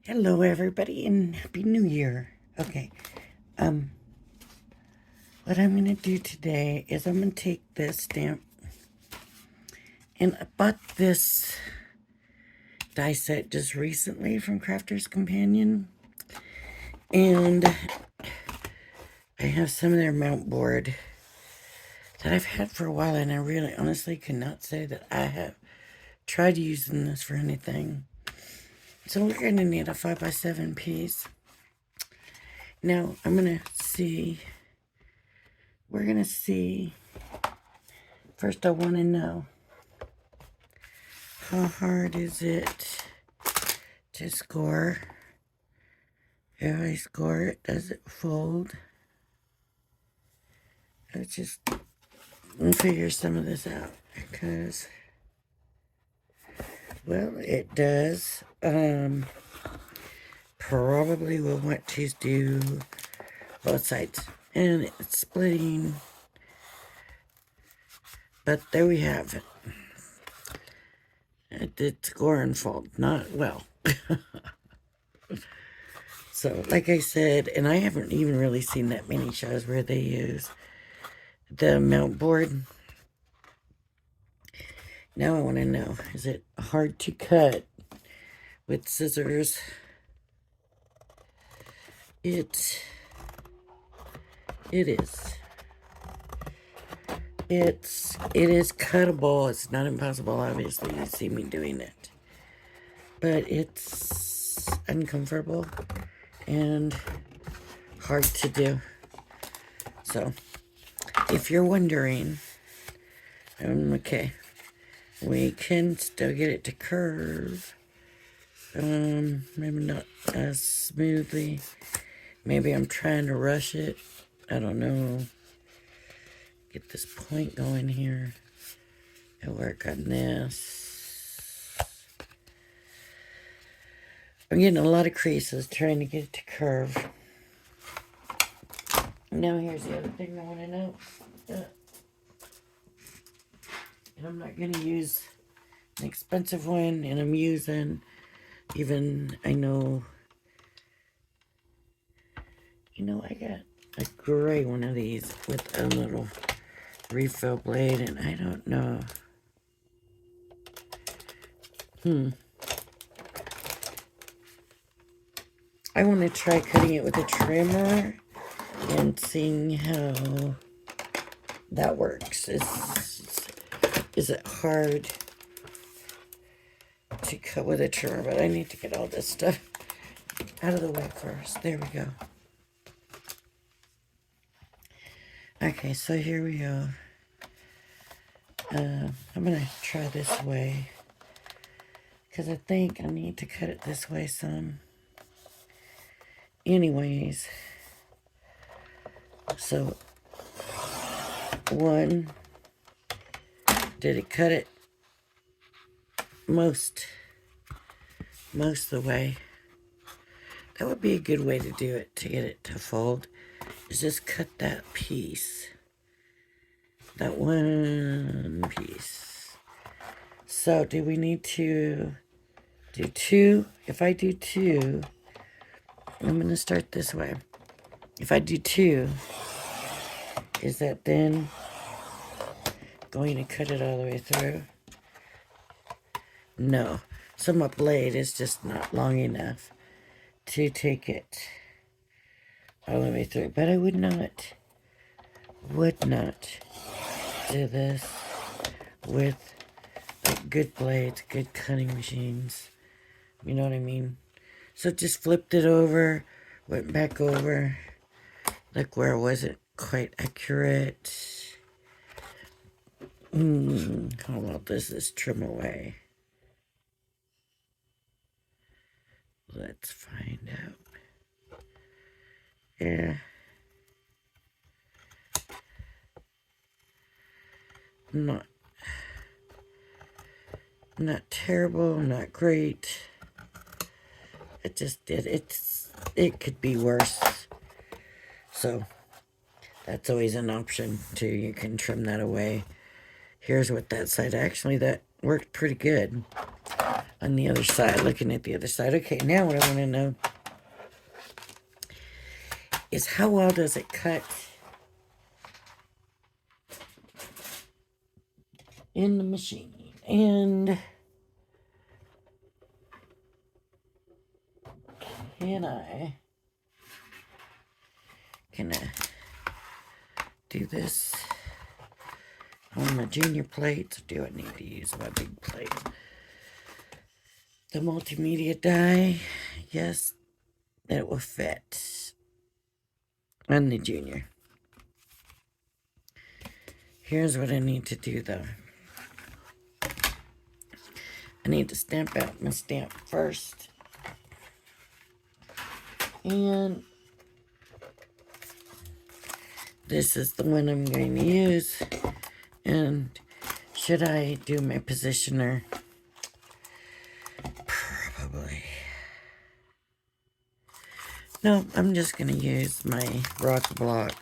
Hello, everybody, and Happy New Year. Okay, what I'm going to do today is I'm going to take this stamp, and I bought this die set just recently from Crafter's Companion, and I have some of their mountboard that I've had for a while, and I really honestly cannot say that I have tried using this for anything. So we're going to need a 5x7 piece. Now, we're going to see, first I want to know, how hard is it to score? If I score it, does it fold? Let's just figure some of this out, because, well, it does. Probably will want to do both sides, and it's splitting, but there we have it. It did score and fold, not well. So, like I said, and I haven't even really seen that many shows where they use the mountboard. Now I want to know, is it hard to cut with scissors? It is. It is cuttable. It's not impossible, obviously. You see me doing it. But it's uncomfortable and hard to do. So, if you're wondering, okay, we can still get it to curve. Maybe not as smoothly. Maybe I'm trying to rush it. I don't know. Get this point going here and work on this. I'm getting a lot of creases trying to get it to curve. Now here's the other thing I want to know. And I'm not going to use an expensive one, and I'm using, even, I know, I got a gray one of these with a little refill blade, and I don't know. I want to try cutting it with a trimmer and seeing how that works. Is it hard to cut with a trimmer? But I need to get all this stuff out of the way first. There we go. Okay, so here we go. I'm going to try this way, because I think I need to cut it this way some. Anyways, so one, did it cut it most of the way? That would be a good way to do it, to get it to fold, is just cut that piece. That one piece. So do we need to do two? If I do two, I'm going to start this way. If I do two, is that then going to cut it all the way through? No. So my blade is just not long enough to take it all the way through. But I would not do this with good blades, good cutting machines. You know what I mean? So just flipped it over, went back over. Look where it wasn't quite accurate. How about this trim away? Let's find out. Yeah. Not terrible, not great. It just did. It could be worse. So that's always an option too. You can trim that away. Here's what that side, actually that worked pretty good. on the other side, looking at the other side. Okay, now what I want to know is how well does it cut in the machine? And can I do this on my junior plates? Or do I need to use my big plate? The multimedia die, yes, that will fit on the junior. Here's what I need to do though. I need to stamp out my stamp first. And this is the one I'm going to use. And should I do my positioner? Probably. No, I'm just going to use my rock block.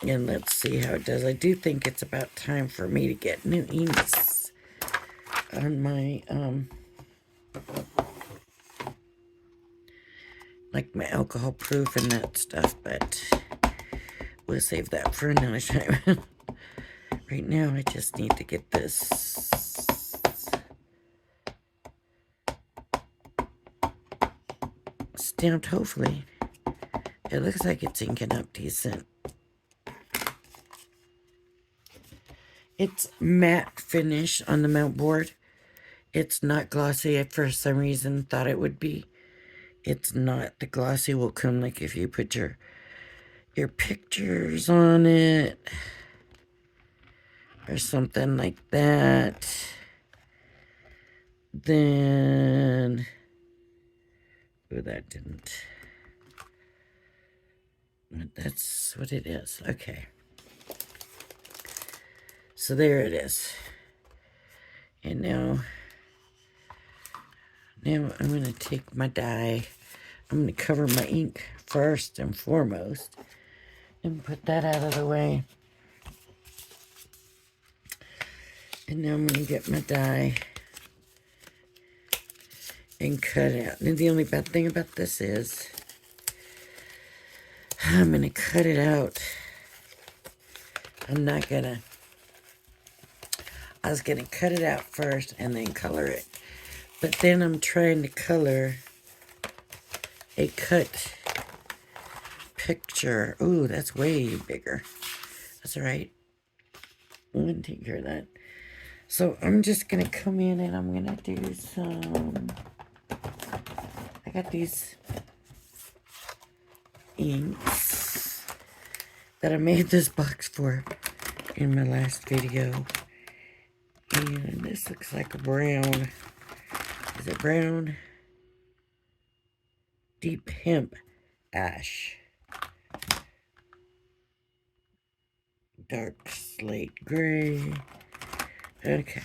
And let's see how it does. I do think it's about time for me to get new inks on my, like my alcohol proof and that stuff, but we'll save that for another time. Right now, I just need to get this stamped, hopefully. It looks like it's inking up decent. It's matte finish on the mountboard. It's not glossy. I, for some reason, thought it would be. It's not. The glossy will come like if you put your pictures on it or something like that. Then, oh, that didn't. But that's what it is. Okay. So there it is. And now I'm going to take my die. I'm going to cover my ink first and foremost and put that out of the way. And now I'm going to get my die and cut out. And the only bad thing about this is I'm going to cut it out. I'm not going to. I was going to cut it out first and then color it. But then I'm trying to color a cut picture. Ooh, that's way bigger. That's all right. I'm going to take care of that. So I'm just going to come in and I'm going to do some... I got these inks that I made this box for in my last video. And this looks like a brown. Is it brown? Deep hemp ash. Dark slate gray. Okay.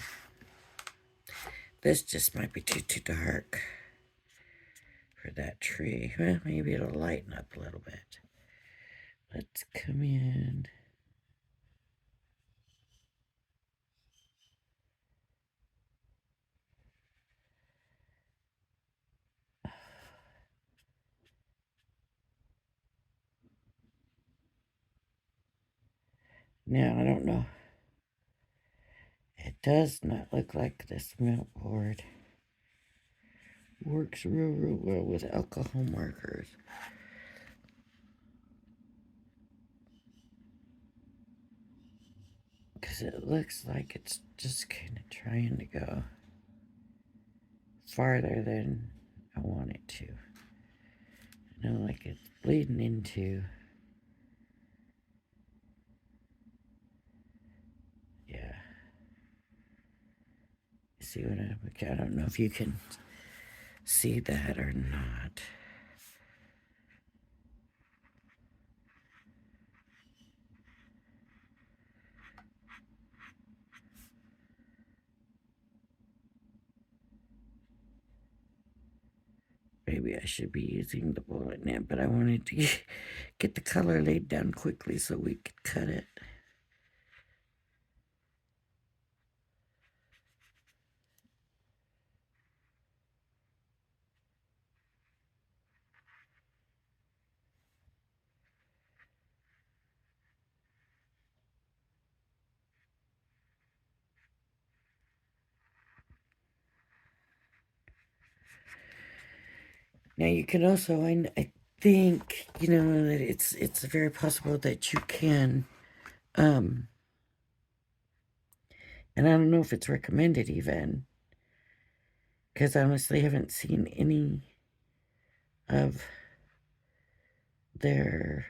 This just might be too dark for that tree. Well, maybe it'll lighten up a little bit. Let's come in. Now, I don't know. It does not look like this mountboard works real well with alcohol markers. Because it looks like it's just kind of trying to go farther than I want it to. You know, like it's bleeding into... Yeah. See what I don't know if you can see that or not. Maybe I should be using the bullet nib, but I wanted to get the color laid down quickly so we could cut it. Now you can also, I think, you know, that it's very possible that you can, and I don't know if it's recommended even, because I honestly haven't seen any of their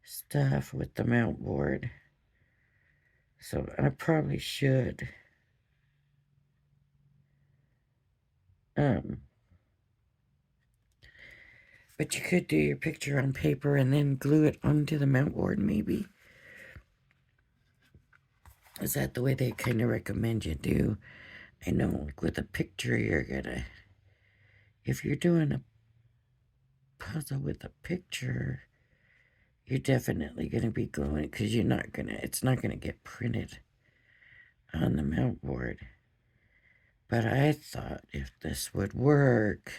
stuff with the mount board. So I probably should, um, but you could do your picture on paper and then glue it onto the mount board, maybe. Is that the way they kind of recommend you do? I know, like with a picture, you're gonna, if you're doing a puzzle with a picture, you're definitely gonna be gluing it because it's not gonna get printed on the mount board. But I thought if this would work,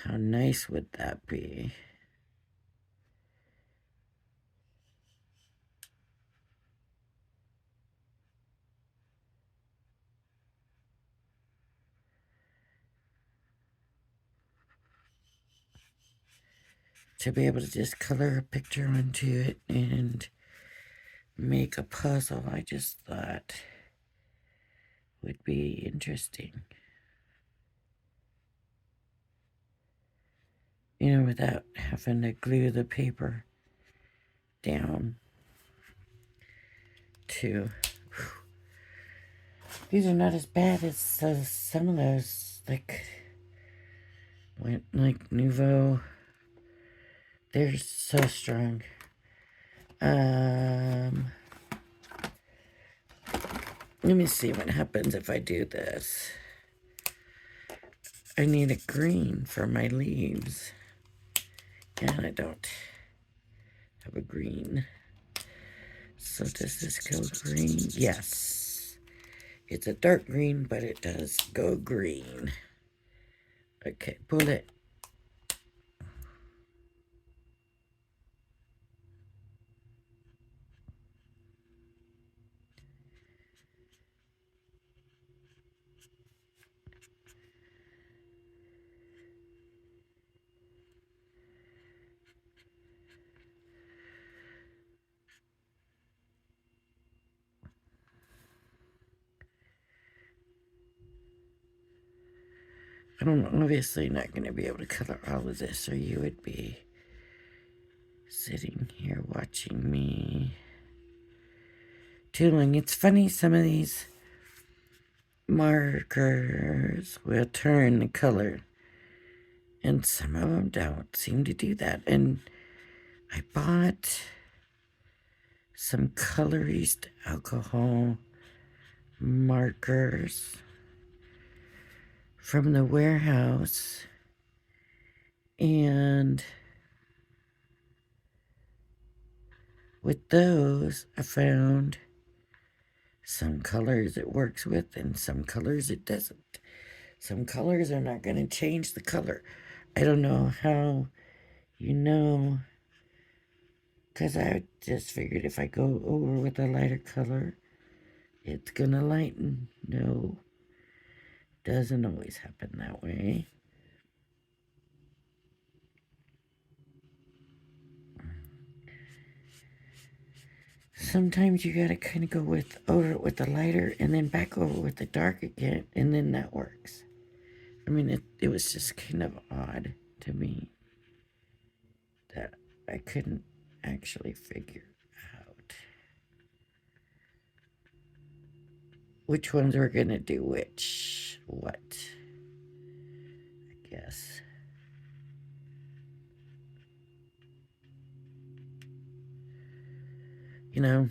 how nice would that be? To be able to just color a picture onto it and make a puzzle, I just thought would be interesting. You know, without having to glue the paper down to. These are not as bad as some of those, like Nouveau. They're so strong. Let me see what happens if I do this. I need a green for my leaves. And I don't have a green. So does this go green? Yes. It's a dark green, but it does go green. Okay, pull it. I'm obviously not going to be able to color all of this, or you would be sitting here watching me tooling. It's funny, some of these markers will turn the color, and some of them don't seem to do that. And I bought some colorist alcohol markers from the warehouse, and with those I found some colors it works with and some colors it doesn't. Some colors are not going to change the color. I don't know how, you know, because I just figured if I go over with a lighter color, it's going to lighten. No, doesn't always happen that way. Sometimes you gotta kind of go over it with the lighter and then back over with the dark again, and then that works. I mean, it was just kind of odd to me that I couldn't actually figure out which ones were gonna do what, I guess. You know,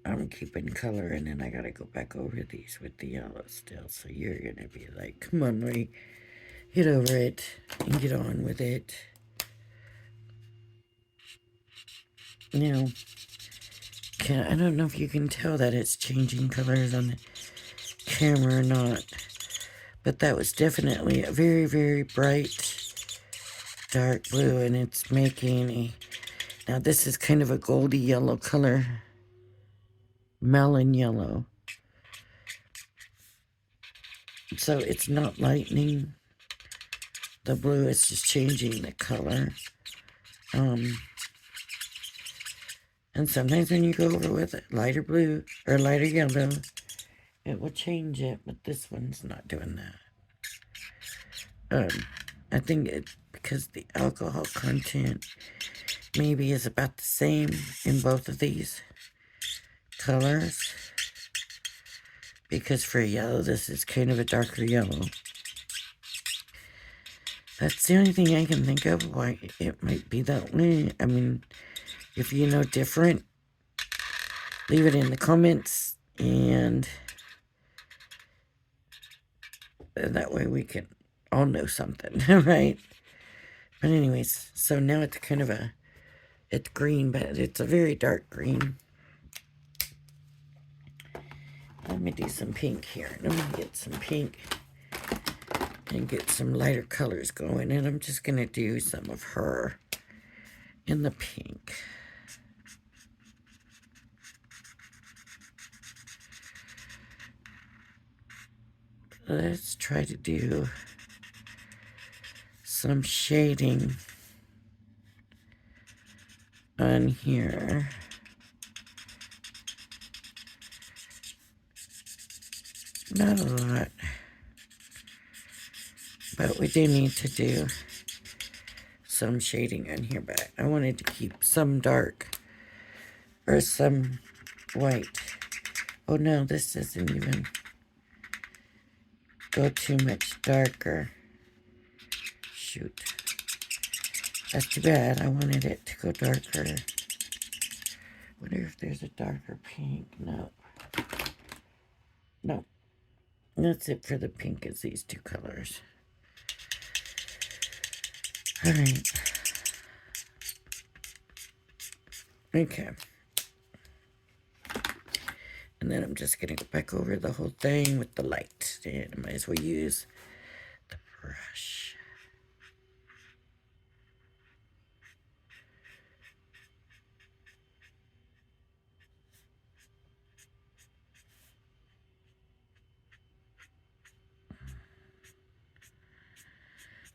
I'm keeping color, and then I gotta go back over these with the yellow still, so you're gonna be like, come on, Ray, get over it and get on with it. You know, I don't know if you can tell that it's changing colors on the camera or not, but that was definitely a very, very bright dark blue, and it's making a, now this is kind of a goldy yellow color. melon yellow. So it's not lightening the blue, it's just changing the color. And sometimes when you go over with it, lighter blue or lighter yellow, it will change it, but this one's not doing that. I think it's because the alcohol content maybe is about the same in both of these colors. Because for yellow, this is kind of a darker yellow. That's the only thing I can think of why it might be that way. I mean, if you know different, leave it in the comments, and that way we can all know something, right? But anyways, so now it's kind of it's green, but it's a very dark green. Let me do some pink here. Let me get some pink and get some lighter colors going. And I'm just going to do some of her in the pink. Let's try to do some shading on here. Not a lot, but we do need to do some shading on here, but I wanted to keep some dark or some white. Oh no, this doesn't even go too much darker. Shoot. That's too bad. I wanted it to go darker. Wonder if there's a darker pink. No. No. That's it for the pink, is these two colors. Alright. Okay. And then I'm just going to go back over the whole thing with the light. And I might as well use the brush.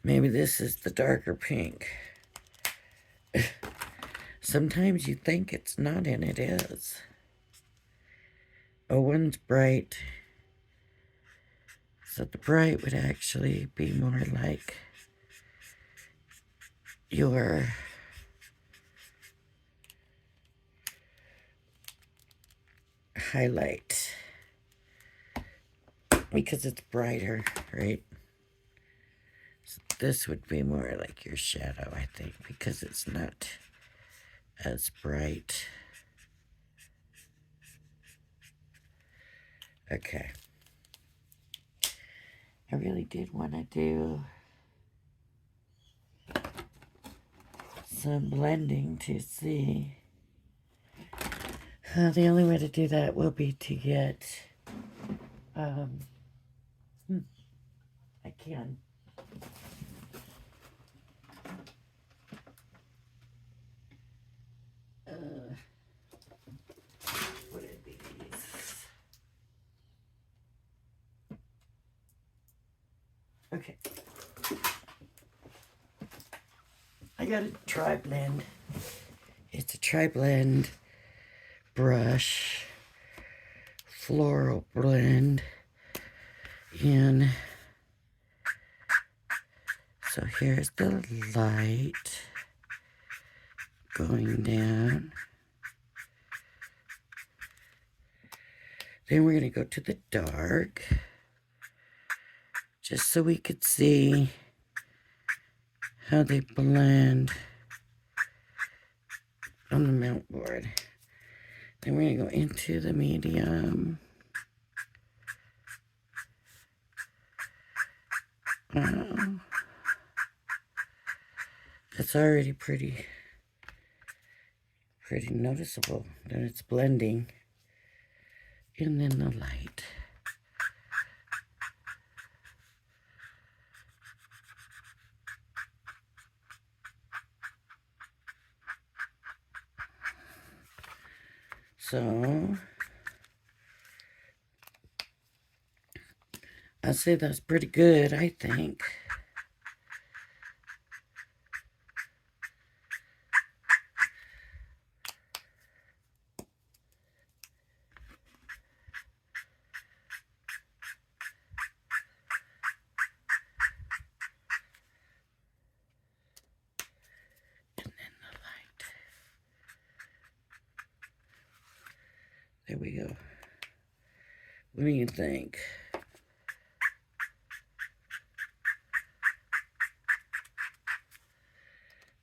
Maybe this is the darker pink. Sometimes you think it's not, and it is. Oh, one's bright. So the bright would actually be more like your highlight. Because it's brighter, right? So this would be more like your shadow, I think, because it's not as bright. Okay. I really did want to do some blending to see. The only way to do that will be to get, I can. What are these? Okay. I got a tri-blend. It's a tri-blend brush, floral blend, and so here's the light going down. Then we're going to go to the dark, just so we could see how they blend on the mountboard. Then we're going to go into the medium. It's already pretty noticeable that it's blending. And then the light. So I'd say that's pretty good, I think. And then the light. There we go. What do you think?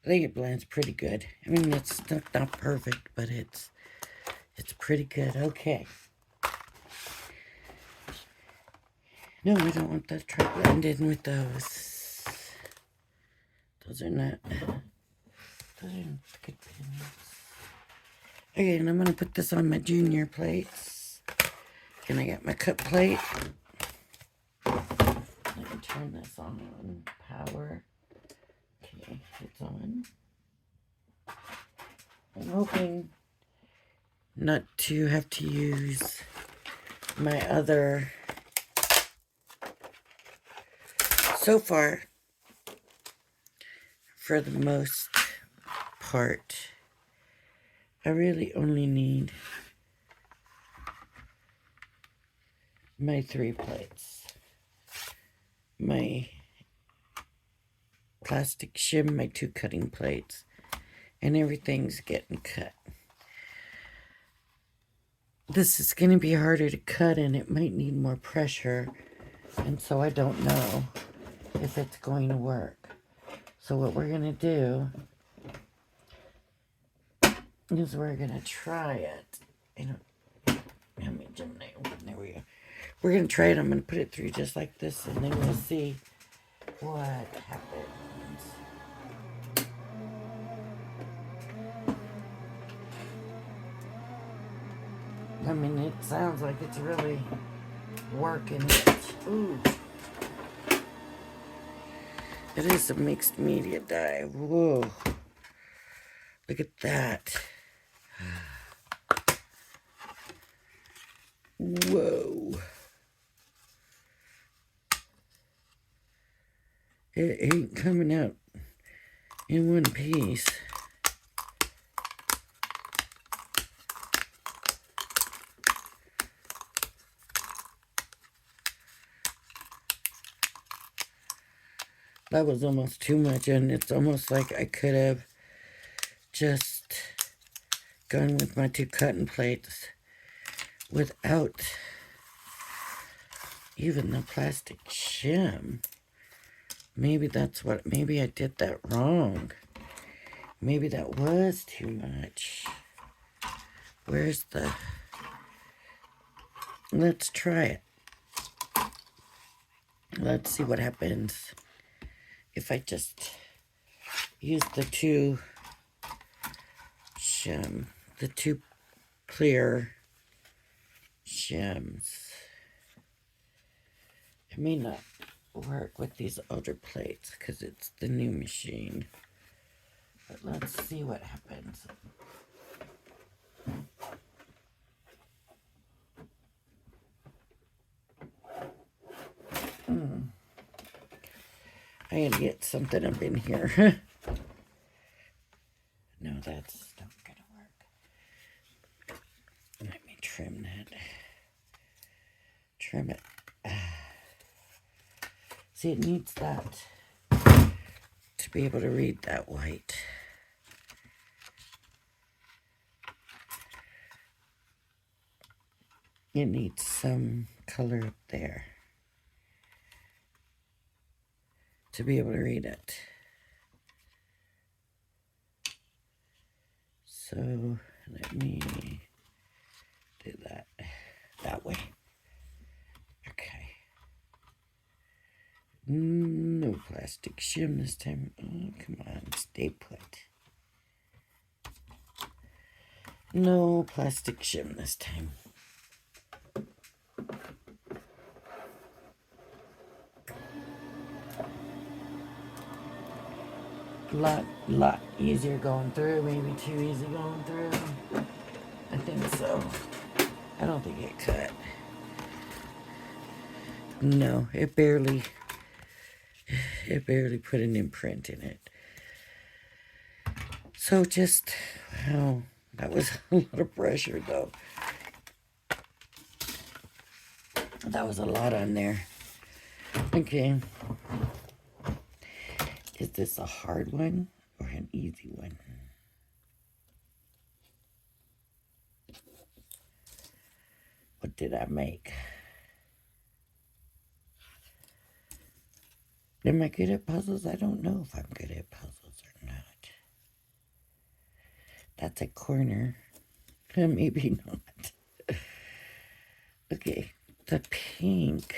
I think it blends pretty good. I mean, it's not perfect, but it's pretty good. Okay. No, we don't want that to blend in with those. Those are not good pins. Okay, and I'm going to put this on my junior plates. And I got my cut plate. Let me turn this on. Power. Okay, it's on. I'm hoping not to have to use my other. So far, for the most part, I really only need my 3 plates. My plastic shim, my 2 cutting plates, and everything's getting cut. This is going to be harder to cut and it might need more pressure, and so I don't know if it's going to work. So what we're going to do is we're going to try it. How many Gemini open? There we go. We're going to try it. I'm going to put it through just like this, and then we'll see what happens. I mean, it sounds like it's really working it. Ooh. It is a mixed media dye. Whoa. Look at that. Whoa. It ain't coming out in one piece. That was almost too much, and it's almost like I could have just gone with my 2 cutting plates without even the plastic shim. Maybe I did that wrong. Maybe that was too much. Where's the... Let's try it. Let's see what happens if I just use the 2 shim, the 2 clear shims. It may not work with these older plates because it's the new machine. But let's see what happens. I gotta get something up in here. No, that's not gonna work. Let me trim that. Trim it. See, it needs that to be able to read that white. It needs some color up there to be able to read it. So let me do that way. Okay. No plastic shim this time. Oh, come on, stay put. No plastic shim this time. Lot easier going through, maybe too easy going through. I think so. I don't think it cut. No, it barely put an imprint in it. So just, wow, that was a lot of pressure though. That was a lot on there. Okay. Is this a hard one or an easy one? What did I make? Am I good at puzzles? I don't know if I'm good at puzzles or not. That's a corner. Maybe not. Okay, the pink.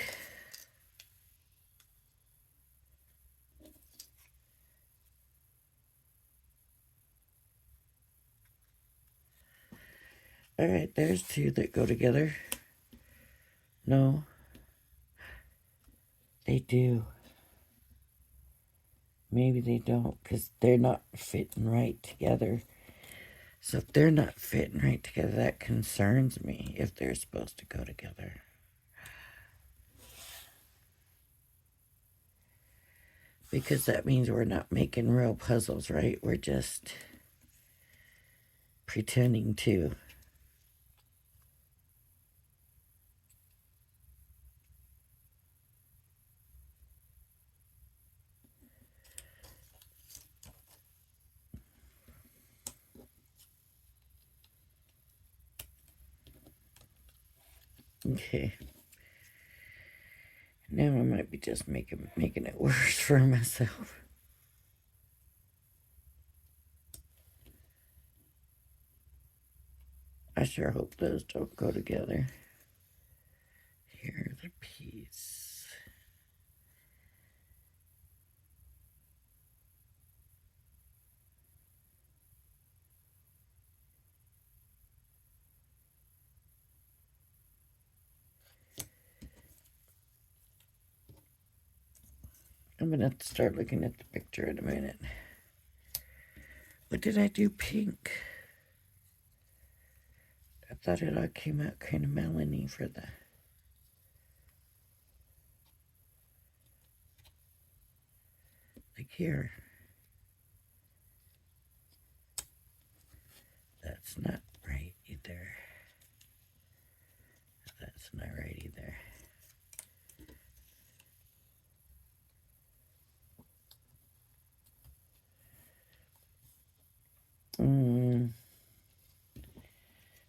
All right, there's two that go together. No, they do. Maybe they don't because they're not fitting right together. So if they're not fitting right together, that concerns me if they're supposed to go together. Because that means we're not making real puzzles, right? We're just pretending to. Okay. Now I might be just making it worse for myself. I sure hope those don't go together. Here's a piece. I'm gonna have to start looking at the picture in a minute. What did I do pink? I thought it all came out kind of melony for the... Like here. That's not right either. That's not right either.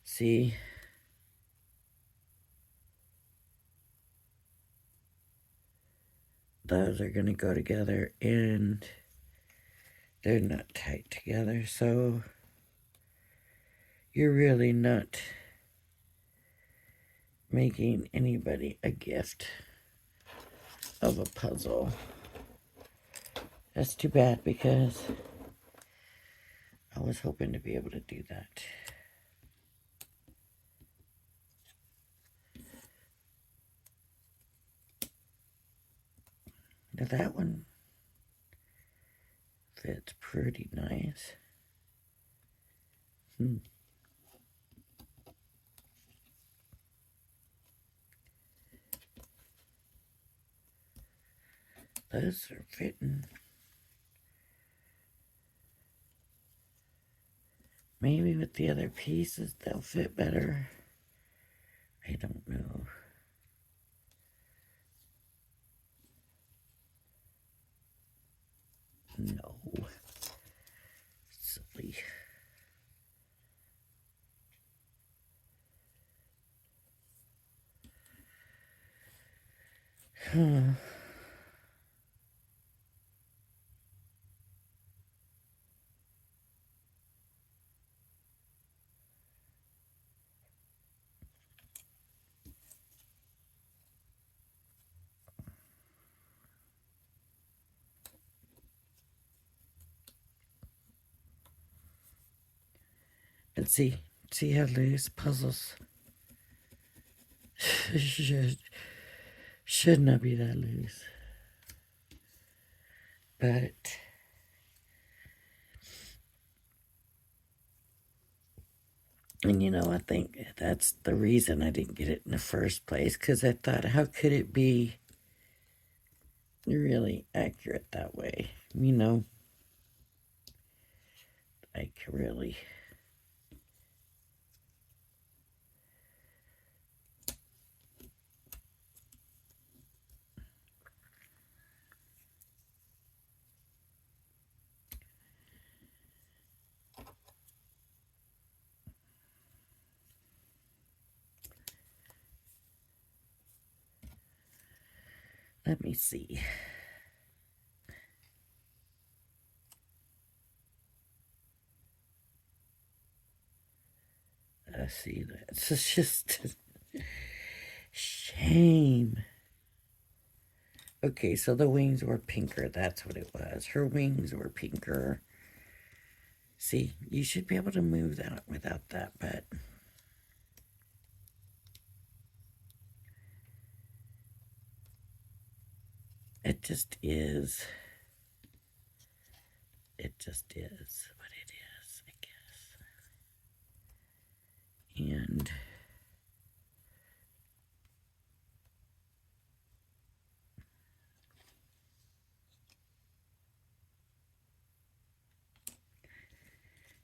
See? Those are going to go together and they're not tight together, so you're really not making anybody a gift of a puzzle. That's too bad because I was hoping to be able to do that. Now that one fits pretty nice. Those are fitting. Maybe with the other pieces they'll fit better. I don't know. No. Silly. And see how loose puzzles should not be that loose. But and you know, I think that's the reason I didn't get it in the first place, because I thought, how could it be really accurate that way. You know, like really. Let me see. I see that. It's just a shame. Okay, so the wings were pinker. That's what it was. Her wings were pinker. See, you should be able to move that without that, but it just is. It just is what it is, I guess. And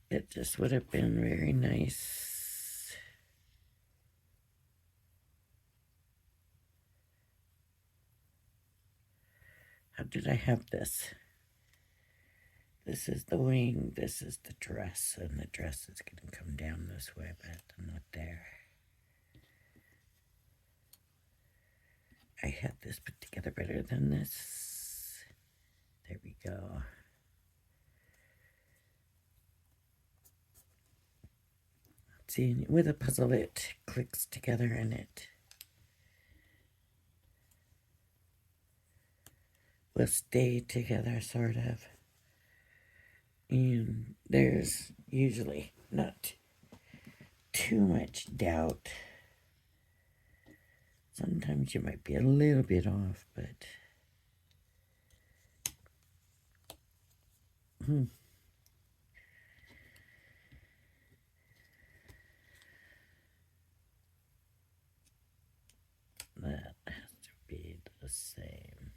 it just would have been very nice. How did I have this? This is the wing, this is the dress, and the dress is going to come down this way, but not there. I had this put together better than this. There we go. See, with a puzzle it clicks together and it will stay together, sort of. And there's usually not too much doubt. Sometimes you might be a little bit off, but that has to be the same.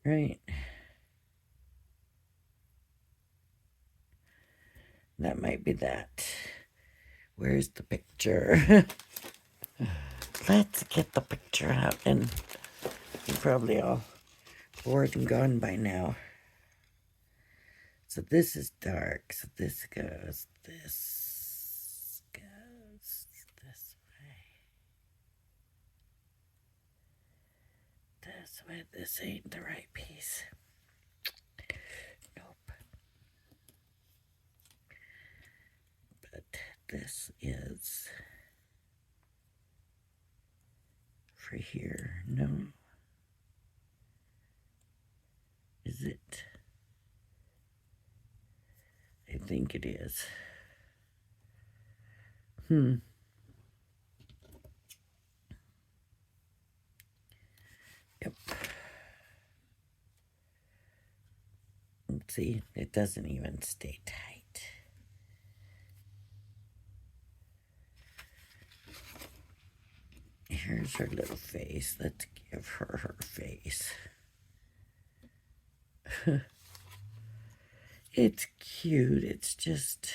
Right? That might be that. Where's the picture? Let's get the picture out, and you're probably all bored and gone by now. So this is dark, so this goes this way. This way, this ain't the right piece. Nope. But this is for here. No. Is it? I think it is. Yep. Let's see, it doesn't even stay tight. Here's her little face. Let's give her her face. It's cute. It's just...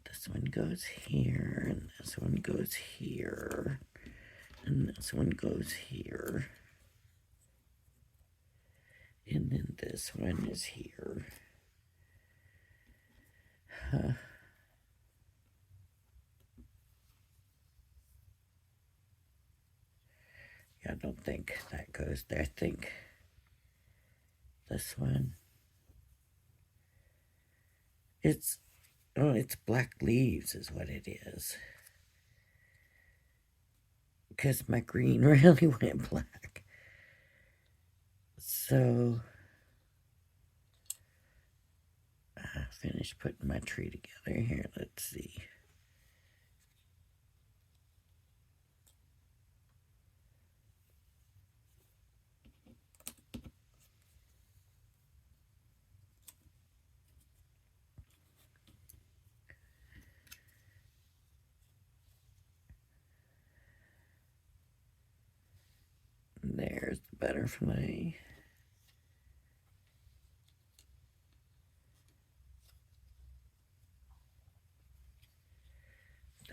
This one goes here, and this one goes here, and this one goes here. And then this one is here. Yeah, I don't think that goes there. I think this one. It's black leaves is what it is. Because my green really went black. So, I finished putting my tree together here. Let's see. butterfly.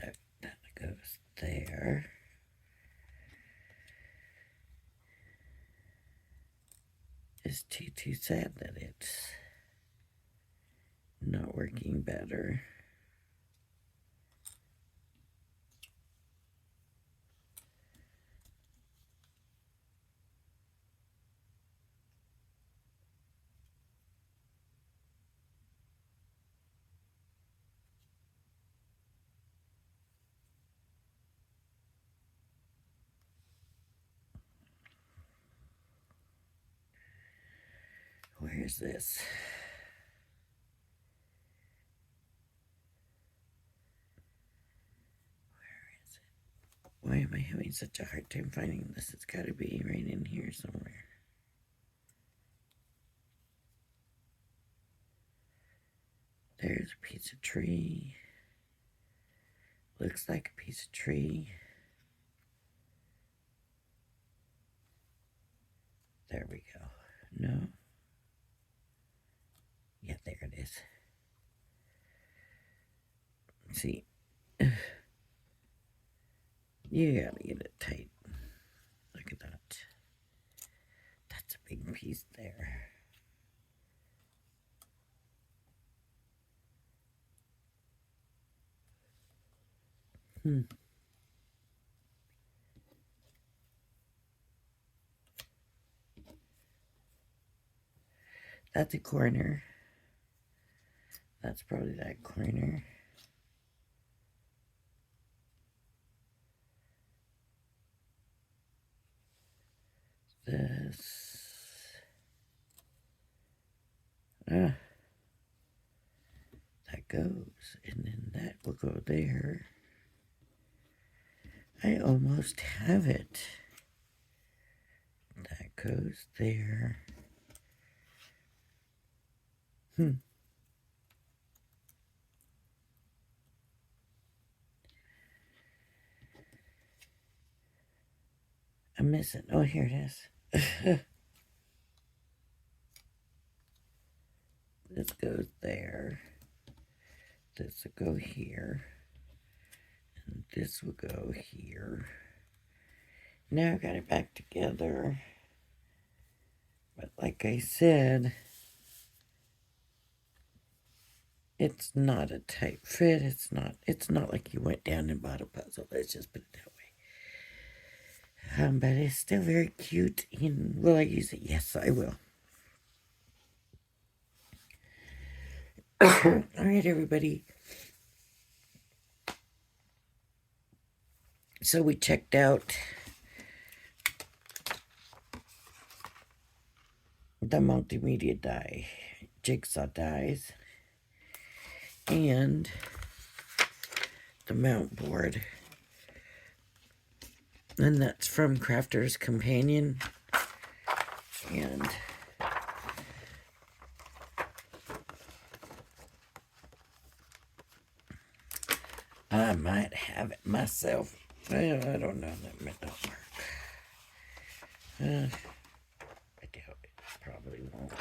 That goes there. It's too sad that it's not working better. Where's this? Why am I having such a hard time finding this? It's got to be right in here somewhere. There's a piece of tree. Looks like a piece of tree. There we go. No. Yeah, there it is. See. You gotta get it tight. Look at that. That's a big piece there. That's a corner. That's probably that corner. This. That goes. And then that will go there. I almost have it. That goes there. I'm missing. Oh, here it is. This goes there. This will go here. And this will go here. Now I got it back together. But like I said, it's not a tight fit. It's not like you went down and bought a puzzle. Let's just put it that way. But it's still very cute. And will I use it? Yes, I will. All right, everybody. So we checked out the multimedia die, jigsaw dies, and the mount board. And that's from Crafter's Companion. And I might have it myself. Well, I don't know. That might not work. I doubt it. Probably won't.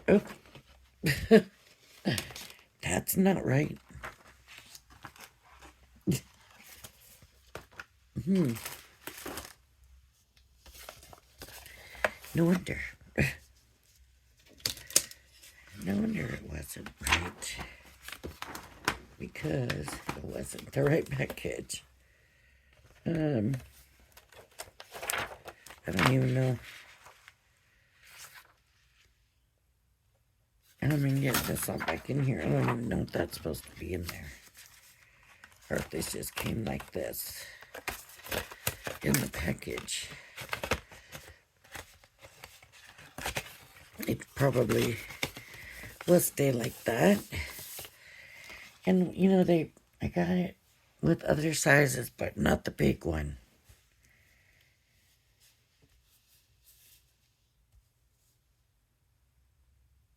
Oh. That's not right. No wonder. No wonder it wasn't right. Because it wasn't the right package. I don't even know. I'm gonna get this all back in here. I don't even know if that's supposed to be in there. Or if this just came like this in the package. It probably will stay like that. And you know, I got it with other sizes, but not the big one.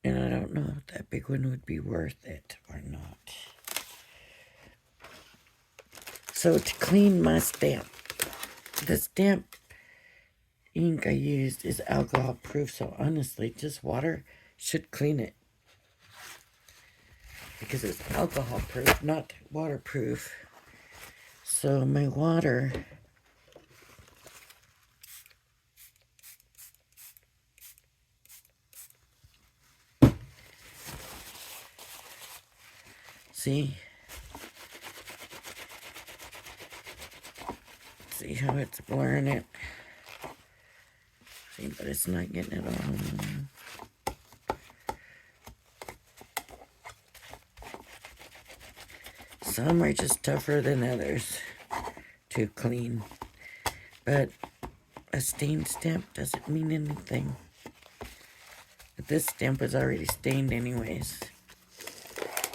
And I don't know if that big one would be worth it or not. So to clean my stamp, the stamp ink I used is alcohol proof, so honestly, just water should clean it. Because it's alcohol proof, not waterproof. So my water, see how it's blurring it? See, but it's not getting it all. Some are just tougher than others to clean. But a stained stamp doesn't mean anything. But this stamp was already stained anyways.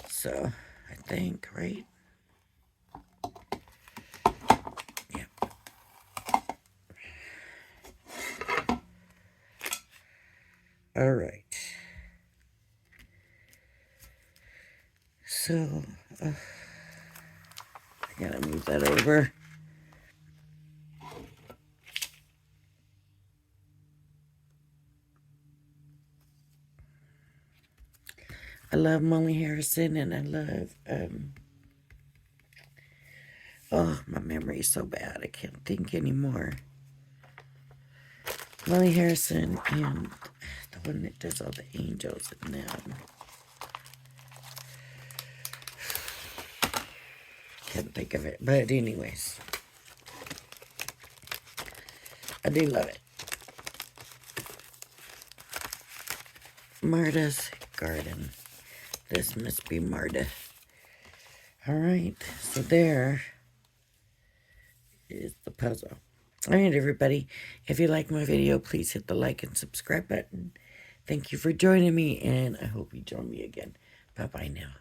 So, I think, right? Yeah. Alright. So, I gotta move that over. I love Molly Harrison, and I love, oh, my memory is so bad, I can't think anymore. Molly Harrison and the one that does all the angels and them. Can't think of it, but anyways. I do love it. Marta's Garden. This must be Marta. Alright, so there is the puzzle. Alright, everybody. If you like my video, please hit the like and subscribe button. Thank you for joining me, and I hope you join me again. Bye-bye now.